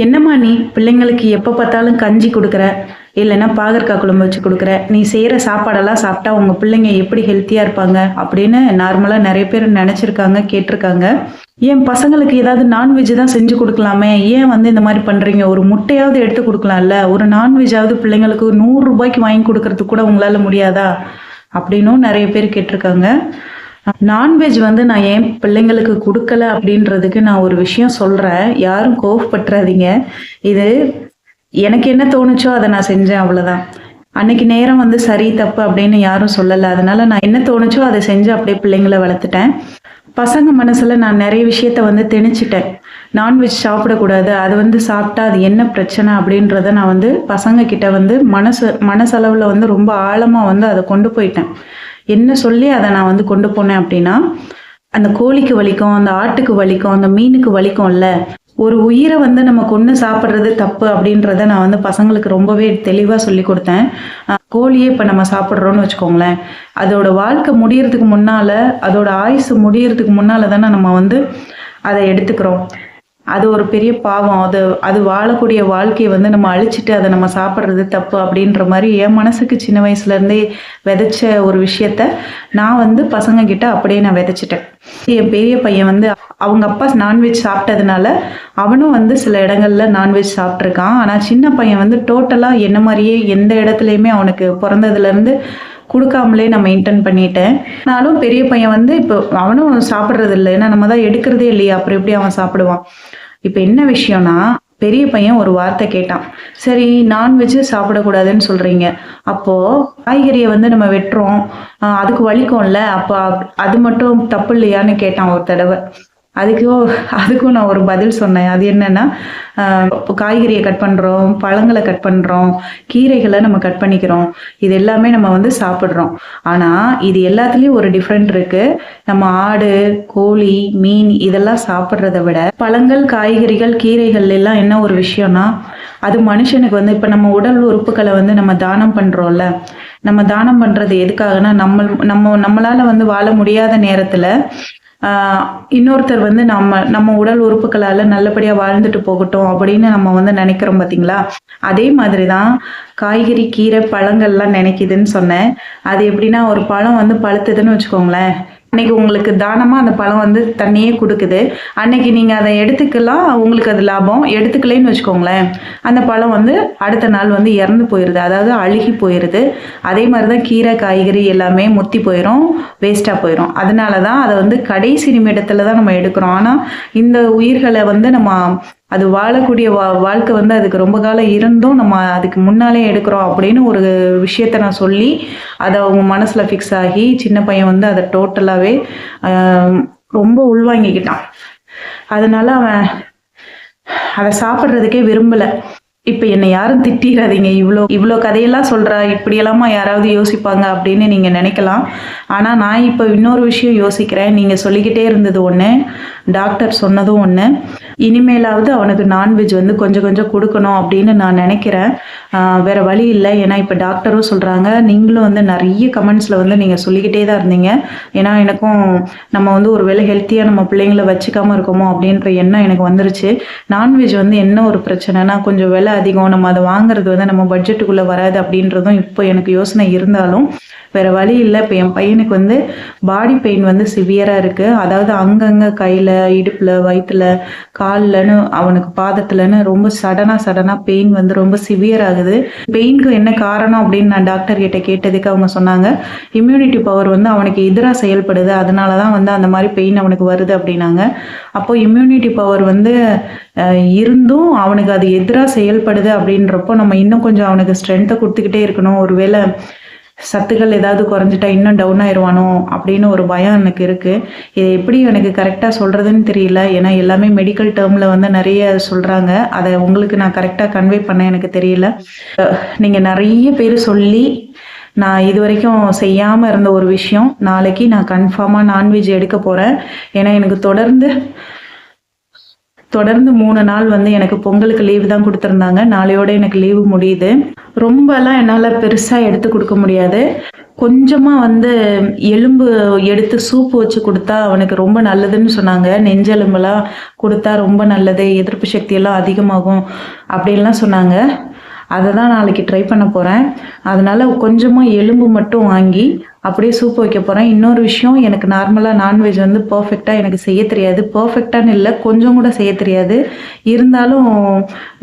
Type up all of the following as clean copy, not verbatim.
என்னம்மா நீ பிள்ளைங்களுக்கு எப்போ பார்த்தாலும் கஞ்சி கொடுக்குற, இல்லைன்னா பாகற்காய் குழம்பு வச்சு கொடுக்குற, நீ செய்கிற சாப்பாடெல்லாம் சாப்பிட்டா உங்கள் பிள்ளைங்க எப்படி ஹெல்த்தியாக இருப்பாங்க அப்படின்னு நார்மலாக நிறைய பேர் நினச்சிருக்காங்க, கேட்டிருக்காங்க. ஏன் பசங்களுக்கு ஏதாவது நான்வெஜ் தான் செஞ்சு கொடுக்கலாமே, ஏன் வந்து இந்த மாதிரி பண்ணுறீங்க? ஒரு முட்டையாவது எடுத்து கொடுக்கலாம்ல, ஒரு நான்வெஜ்ஜாவது பிள்ளைங்களுக்கு 100 ரூபாய்க்கு வாங்கி கொடுக்கறதுக்கு கூட உங்களால் முடியாதா அப்படின்னும் நிறைய பேர் கேட்டிருக்காங்க. நான்வெஜ் வந்து நான் ஏன் பிள்ளைங்களுக்கு கொடுக்கல அப்படின்றதுக்கு நான் ஒரு விஷயம் சொல்கிறேன். யாரும் கோவப்பட்டுறாதீங்க. இது எனக்கு என்ன தோணுச்சோ அதை நான் செஞ்சேன், அவ்வளோதான். அன்னைக்கு நேரம் வந்து சரி தப்பு அப்படின்னு யாரும் சொல்லலை. அதனால நான் என்ன தோணுச்சோ அதை செஞ்சு அப்படியே பிள்ளைங்களை வளர்த்துட்டேன். பசங்க மனசில் நான் நிறைய விஷயத்த வந்து திணிச்சிட்டேன். நான்வெஜ் சாப்பிடக்கூடாது, அது வந்து சாப்பிட்டா அது என்ன பிரச்சனை அப்படின்றத நான் வந்து பசங்க கிட்ட வந்து மனசளவில் வந்து ரொம்ப ஆழமாக வந்து அதை கொண்டு போயிட்டேன். என்ன சொல்லி அதை நான் வந்து கொண்டு போனேன் அப்படின்னா, அந்த கோழிக்கு வலிக்கும், அந்த ஆட்டுக்கு வலிக்கும், அந்த மீனுக்கு வலிக்கும்ல, ஒரு உயிரை வந்து நம்ம கொன்று சாப்பிட்றது தப்பு அப்படின்றத நான் வந்து பசங்களுக்கு ரொம்பவே தெளிவாக சொல்லி கொடுத்தேன். கோழியே இப்போ நம்ம சாப்பிட்றோன்னு வச்சுக்கோங்களேன், அதோட வாழ்க்கை முடியறதுக்கு முன்னால், அதோட ஆயுசு முடியறதுக்கு முன்னால் தானே நம்ம வந்து அதை எடுத்துக்கிறோம். அது ஒரு பெரிய பாவம். அது வாழக்கூடிய வாழ்க்கையை வந்து நம்ம அழிச்சிட்டு அதை நம்ம சாப்பிட்றது தப்பு அப்படின்ற மாதிரி என் மனசுக்கு சின்ன வயசுலேருந்தே விதைச்ச ஒரு விஷயத்த நான் வந்து பசங்க கிட்ட அப்படியே நான் விதைச்சிட்டேன். என் பெரிய பையன் வந்து அவங்க அப்பா நான்வெஜ் சாப்பிட்டதுனால அவனும் வந்து சில இடங்கள்ல நான்வெஜ் சாப்பிட்ருக்கான். ஆனால் சின்ன பையன் வந்து டோட்டலாக என்ன மாதிரியே எந்த இடத்துலையுமே அவனுக்கு பிறந்ததுலேருந்து கொடுக்காமலே நான் மெயின்டைன் பண்ணிட்டேன். ஆனாலும் பெரிய பையன் வந்து இப்போ அவனும் சாப்பிட்றது இல்லை, ஏன்னா நம்ம தான் எடுக்கிறதே இல்லையா, அப்புறம் எப்படி அவன் சாப்பிடுவான். இப்போ என்ன விஷயம்னா, பெரிய பையன் ஒரு வார்த்தை கேட்டான். சரி, நான்வெஜ்ஜு சாப்பிடக்கூடாதுன்னு சொல்றீங்க, அப்போ காய்கறியை வந்து நம்ம வெட்டுறோம், அதுக்கு வலிக்கும்ல, அப்போ அது மட்டும் தப்பு இல்லையான்னு கேட்டான் ஒரு தடவை. அதுக்கும் நான் ஒரு பதில் சொன்னேன். அது என்னன்னா, இப்போ காய்கறியை கட் பண்ணுறோம், பழங்களை கட் பண்ணுறோம், கீரைகளை நம்ம கட் பண்ணிக்கிறோம், இது எல்லாமே நம்ம வந்து சாப்பிட்றோம். ஆனால் இது எல்லாத்துலேயும் ஒரு டிஃப்ரெண்ட் இருக்குது. நம்ம ஆடு, கோழி, மீன் இதெல்லாம் சாப்பிட்றத விட பழங்கள், காய்கறிகள், கீரைகள் எல்லாம் என்ன ஒரு விஷயம்னா, அது மனுஷனுக்கு வந்து இப்போ நம்ம உடல் உறுப்புகளை வந்து நம்ம தானம் பண்ணுறோம்ல, நம்ம தானம் பண்ணுறது எதுக்காகனா, நம்மளால் வந்து வாழ முடியாத நேரத்தில் இன்னொருத்தர் வந்து நம்ம உடல் உறுப்புகளால் நல்லபடியாக வாழ்ந்துட்டு போகட்டும் அப்படின்னு நம்ம வந்து நினைக்கிறோம் பார்த்தீங்களா. அதே மாதிரி தான் காய்கறி, கீரை, பழங்கள்லாம் நினைக்குதுன்னு சொன்னேன். அது எப்படின்னா, ஒரு பழம் வந்து பழுத்துதுன்னு வச்சுக்கோங்களேன், அன்னைக்கு உங்களுக்கு தானமாக அந்த பழம் வந்து தண்ணியே கொடுக்குது, அன்னைக்கு நீங்கள் அதை எடுத்துக்கலாம், உங்களுக்கு அது லாபம். எடுத்துக்கலைன்னு வச்சுக்கோங்களேன், அந்த பழம் வந்து அடுத்த நாள் வந்து இறந்து போயிடுது, அதாவது அழுகி போயிடுது. அதே மாதிரி தான் கீரை, காய்கறி எல்லாமே முத்தி போயிடும், வேஸ்ட்டாக போயிடும். அதனால தான் அதை வந்து கடைசி நிமிடத்தில் தான் நம்ம எடுக்கிறோம். ஆனால் இந்த உயிர்களை வந்து நம்ம அது வாழக்கூடிய வாழ்க்கை வந்து அதுக்கு ரொம்ப காலம் இருந்தும் நம்ம அதுக்கு முன்னாலே எடுக்கிறோம் அப்படின்னு ஒரு விஷயத்த நான் சொல்லி அதை அவங்க மனசில் ஃபிக்ஸ் ஆகி சின்ன பையன் வந்து அதை டோட்டலாகவே ரொம்ப உள்வாங்கிக்கிட்டான். அதனால அவன் அதை சாப்பிட்றதுக்கே விரும்பலை. இப்போ என்னை யாரும் திட்டிடாதீங்க, இவ்வளோ கதையெல்லாம் சொல்கிறா, இப்படியெல்லாமா யாராவது யோசிப்பாங்க அப்படின்னு நீங்கள் நினைக்கலாம். ஆனால் நான் இப்போ இன்னொரு விஷயம் யோசிக்கிறேன். நீங்கள் சொல்லிக்கிட்டே இருந்தது ஒன்று, டாக்டர் சொன்னதும் ஒன்று. இனிமேலாவது அவனுக்கு நான்வெஜ் வந்து கொஞ்சம் கொஞ்சம் கொடுக்கணும் அப்படின்னு நான் நினைக்கிறேன். வேறு வழி இல்லை. ஏன்னா இப்போ டாக்டரும் சொல்கிறாங்க, நீங்களும் வந்து நிறைய கமெண்ட்ஸில் வந்து நீங்கள் சொல்லிக்கிட்டே தான் இருந்தீங்க. ஏன்னா எனக்கும் நம்ம வந்து ஒரு வேளை ஹெல்த்தியாக நம்ம பிள்ளைங்கள வச்சுக்காமல் இருக்கோமோ அப்படின்ற எண்ணம் எனக்கு வந்துருச்சு. நான்வெஜ் வந்து என்ன ஒரு பிரச்சனைனா, கொஞ்சம் விலை அதிகம், நம்ம அதை வாங்குறது வந்து நம்ம பட்ஜெட்டுக்குள்ளே வராது அப்படின்றதும் இப்போ எனக்கு யோசனை இருந்தாலும் வேறு வழி இல்லை. இப்போ என் பையனுக்கு வந்து பாடி பெயின் வந்து சிவியராக இருக்குது. அதாவது அங்கங்கே கையில், இடுப்பில், வயிற்றில், கால்லன்னு, அவனுக்கு பாதத்துலன்னு ரொம்ப சடனாக பெயின் வந்து ரொம்ப சிவியர் ஆகுது. பெயினுக்கு என்ன காரணம் அப்படின்னு நான் டாக்டர் கிட்ட கேட்டதுக்கு அவங்க சொன்னாங்க, இம்யூனிட்டி பவர் வந்து அவனுக்கு எதிராக செயல்படுது, அதனால தான் வந்து அந்த மாதிரி பெயின் அவனுக்கு வருது அப்படின்னாங்க. அப்போ இம்யூனிட்டி பவர் வந்து இருந்தும் அவனுக்கு அது எதிராக செயல்படுது அப்படின்றப்போ நம்ம இன்னும் கொஞ்சம் அவனுக்கு ஸ்ட்ரென்த்தை கொடுத்துக்கிட்டே இருக்கணும். ஒருவேளை சத்துக்கள் ஏதாவது குறைஞ்சிட்டா இன்னும் டவுன் ஆயிடுவானோ அப்படின்னு ஒரு பயம் எனக்கு இருக்குது. இதை எப்படி எனக்கு கரெக்டாக சொல்கிறதுன்னு தெரியல. ஏன்னா எல்லாமே மெடிக்கல் டேர்மில் வந்து நிறைய சொல்கிறாங்க. அதை உங்களுக்கு நான் கரெக்டாக கன்வே பண்ண எனக்கு தெரியல. நீங்கள் நிறைய பேர் சொல்லி நான் இது வரைக்கும் செய்யாமல் இருந்த ஒரு விஷயம், நாளைக்கு நான் கன்ஃபார்மாக நான்வெஜ் எடுக்க போகிறேன். ஏன்னா எனக்கு தொடர்ந்து தொடர்ந்து 3 நாள் வந்து எனக்கு பொங்கலுக்கு லீவு தான் கொடுத்துருந்தாங்க. நாளையோட எனக்கு லீவு முடியுது. ரொம்பலாம் என்னால் பெருசாக எடுத்து கொடுக்க முடியாது. கொஞ்சமாக வந்து எலும்பு எடுத்து சூப்பு வச்சு கொடுத்தா அவனுக்கு ரொம்ப நல்லதுன்னு சொன்னாங்க. நெஞ்செலும்பெல்லாம் கொடுத்தா ரொம்ப நல்லது, எதிர்ப்பு சக்தியெல்லாம் அதிகமாகும் அப்படின்லாம் சொன்னாங்க. அதை தான் நாளைக்கு ட்ரை பண்ண போகிறேன். அதனால் கொஞ்சமாக எலும்பு மட்டும் வாங்கி அப்படியே சூப் வைக்க போகிறேன். இன்னொரு விஷயம், எனக்கு நார்மலாக நான்வெஜ் வந்து பர்ஃபெக்டாக எனக்கு செய்ய தெரியாது. பர்ஃபெக்டானு இல்லை, கொஞ்சம் கூட செய்ய தெரியாது. இருந்தாலும்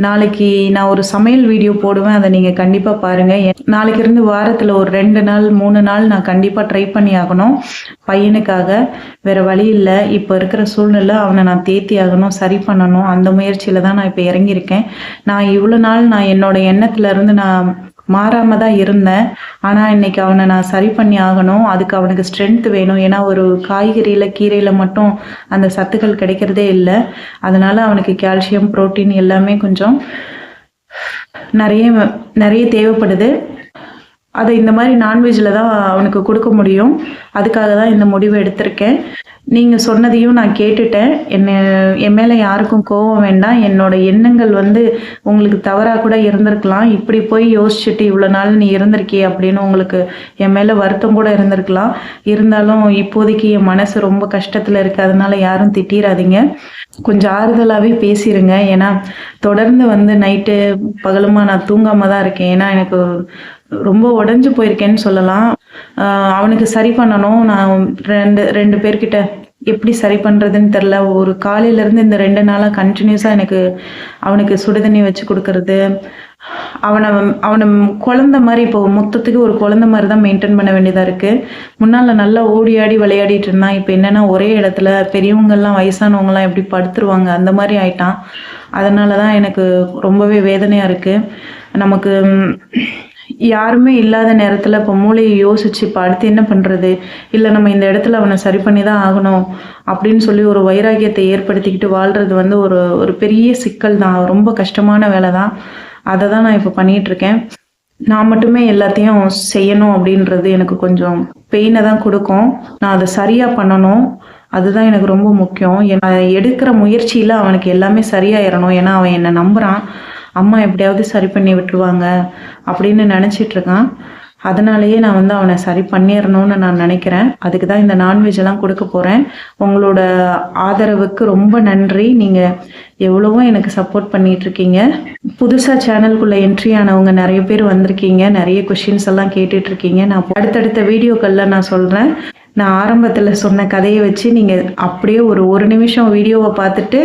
நாளைக்கு நான் ஒரு சமையல் வீடியோ போடுவேன், அதை நீங்கள் கண்டிப்பாக பாருங்கள். நாளைக்கு இருந்து வாரத்தில் ஒரு 2 நாள் 3 நாள் நான் கண்டிப்பாக ட்ரை பண்ணி ஆகணும் பையனுக்காக. வேறு வழி இல்லை. இப்போ இருக்கிற சூழ்நிலை அவனை நான் தேத்தி ஆகணும், சரி பண்ணணும். அந்த முயற்சியில் தான் நான் இப்போ இறங்கியிருக்கேன். நான் இவ்வளோ நாள் நான் என்னோட எண்ணத்துலேருந்து நான் மாறாம தான் இருந்தேன். ஆனால் இன்னைக்கு அவனை நான் சரி பண்ணி ஆகணும். அதுக்கு அவனுக்கு ஸ்ட்ரென்த் வேணும். ஏன்னா ஒரு காய்கறியில் கீரையில் மட்டும் அந்த சத்துக்கள் கிடைக்கிறதே இல்லை. அதனால அவனுக்கு கால்சியம், புரோட்டீன் எல்லாமே கொஞ்சம் நிறைய நிறைய தேவைப்படுது. அதை இந்த மாதிரி நான்வெஜ்ஜில் தான் அவனுக்கு கொடுக்க முடியும். அதுக்காக தான் இந்த முடிவை எடுத்திருக்கேன். நீங்கள் சொன்னதையும் நான் கேட்டுட்டேன். என் மேலே யாருக்கும் கோபம் வேண்டாம். என்னோட எண்ணங்கள் வந்து உங்களுக்கு தவறாக கூட இருந்திருக்கலாம். இப்படி போய் யோசிச்சுட்டு இவ்வளோ நாள் நீ இருந்திருக்கிய அப்படின்னு உங்களுக்கு என் மேலே வருத்தம் கூட இருந்திருக்கலாம். இருந்தாலும் இப்போதைக்கு என் மனசு ரொம்ப கஷ்டத்தில் இருக்குது. அதனால யாரும் திட்டிடாதீங்க. கொஞ்சம் ஆறுதலாகவே பேசிடுங்க. ஏன்னா தொடர்ந்து வந்து நைட்டு பகலுமா நான் தூங்காமல் தான் இருக்கேன். ஏன்னா எனக்கு ரொம்ப உடஞ்சி போயிருக்கேன்னு சொல்லலாம். அவனுக்கு சரி பண்ணணும். நான் ரெண்டு பேர்கிட்ட எப்படி சரி பண்ணுறதுன்னு தெரில. ஒரு காலையிலேருந்து இந்த 2 நாளாக கண்டினியூஸாக எனக்கு அவனுக்கு சுடுதண்ணி வச்சு கொடுக்கறது, அவனை குழந்த மாதிரி, இப்போ மொத்தத்துக்கு ஒரு குழந்த மாதிரி தான் மெயின்டைன் பண்ண வேண்டியதாக இருக்குது. முன்னால் நல்லா ஓடி ஆடி விளையாடிட்டு இருந்தான். இப்போ என்னென்னா ஒரே இடத்துல பெரியவங்கள்லாம் வயசானவங்கலாம் எப்படி படுத்துருவாங்க அந்த மாதிரி ஆயிட்டான். அதனால தான் எனக்கு ரொம்பவே வேதனையாக இருக்குது. நமக்கு யாருமே இல்லாத நேரத்தில் இப்போ மூளையை யோசிச்சு இப்போ அடுத்து என்ன பண்ணுறது, இல்லை நம்ம இந்த இடத்துல அவனை சரி பண்ணி தான் ஆகணும் அப்படின்னு சொல்லி ஒரு வைராகியத்தை ஏற்படுத்திக்கிட்டு வாழ்கிறது வந்து ஒரு பெரிய சிக்கல் தான். ரொம்ப கஷ்டமான வேலை தான். அதை தான் நான் இப்போ பண்ணிகிட்ருக்கேன். நான் மட்டுமே எல்லாத்தையும் செய்யணும் அப்படின்றது எனக்கு கொஞ்சம் பெயினை தான் கொடுக்கும். நான் அதை சரியாக பண்ணணும். அதுதான் எனக்கு ரொம்ப முக்கியம். எடுக்கிற முயற்சியில் அவனுக்கு எல்லாமே சரியாயிடணும். ஏன்னா அவன் என்னை நம்புகிறான். அம்மா எப்படியாவது சரி பண்ணி விட்டுருவாங்க அப்படின்னு நினச்சிட்ருக்கான். அதனாலேயே நான் வந்து அவனை சரி பண்ணிடணும்னு நான் நினைக்கிறேன். அதுக்கு தான் இந்த நான்வெஜ் எல்லாம் கொடுக்க போகிறேன். உங்களோட ஆதரவுக்கு ரொம்ப நன்றி. நீங்கள் எவ்வளவோ எனக்கு சப்போர்ட் பண்ணிகிட்ருக்கீங்க. புதுசாக சேனலுக்குள்ளே என்ட்ரி ஆனவங்க நிறைய பேர் வந்திருக்கீங்க. நிறைய கொஷின்ஸ் எல்லாம் கேட்டுட்ருக்கீங்க. நான் அடுத்தடுத்த வீடியோக்களில் நான் சொல்கிறேன். நான் ஆரம்பத்தில் சொன்ன கதையை வச்சு நீங்கள் அப்படியே ஒரு நிமிஷம் வீடியோவை பார்த்துட்டு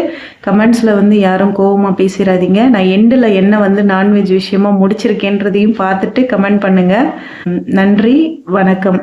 கமெண்ட்ஸில் வந்து யாரும் கோபமாக பேசிடாதீங்க. நான் எண்டில் என்ன வந்து நான்வெஜ் விஷயமா முடிச்சிருக்கேன்றதையும் பார்த்துட்டு கமெண்ட் பண்ணுங்கள். நன்றி, வணக்கம்.